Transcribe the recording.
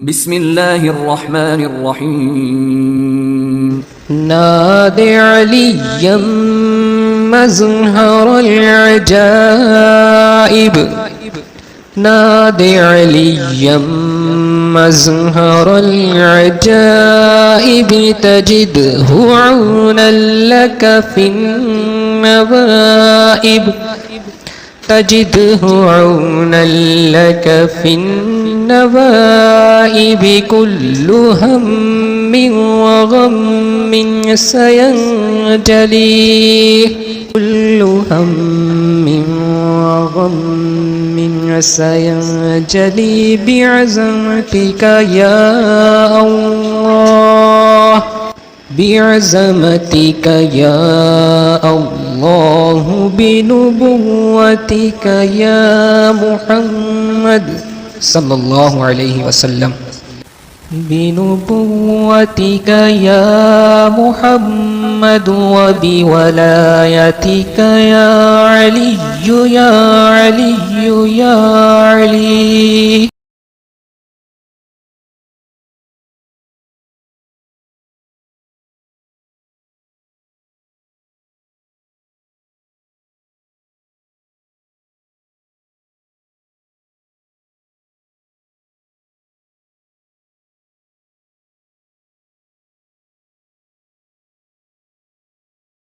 बिस्मिल्लाहिर रहमानिर रहीम। नादे अलियम मज़हरल अजाइब, नादे अलियम मज़हरल अजाइब, तजिदहु औनन luck फिन्नवाइब, तजिदहु औनन luck फिन्नवाइब, Kullu हम्मिन व गम्मिन सयंजली, कुल्लु हम्मिन व गम्मिन सयंजली बिअज़मतिका या अल्लाह, बिअज़मतिका या अल्लाह, बिनुबुव्वतिका या मुहम्मद सल्लल्लाहु अलैहि वसल्लम, बिनुबुव्वतिका या मुहम्मद व बिवलायतिका या अली या अली या अली।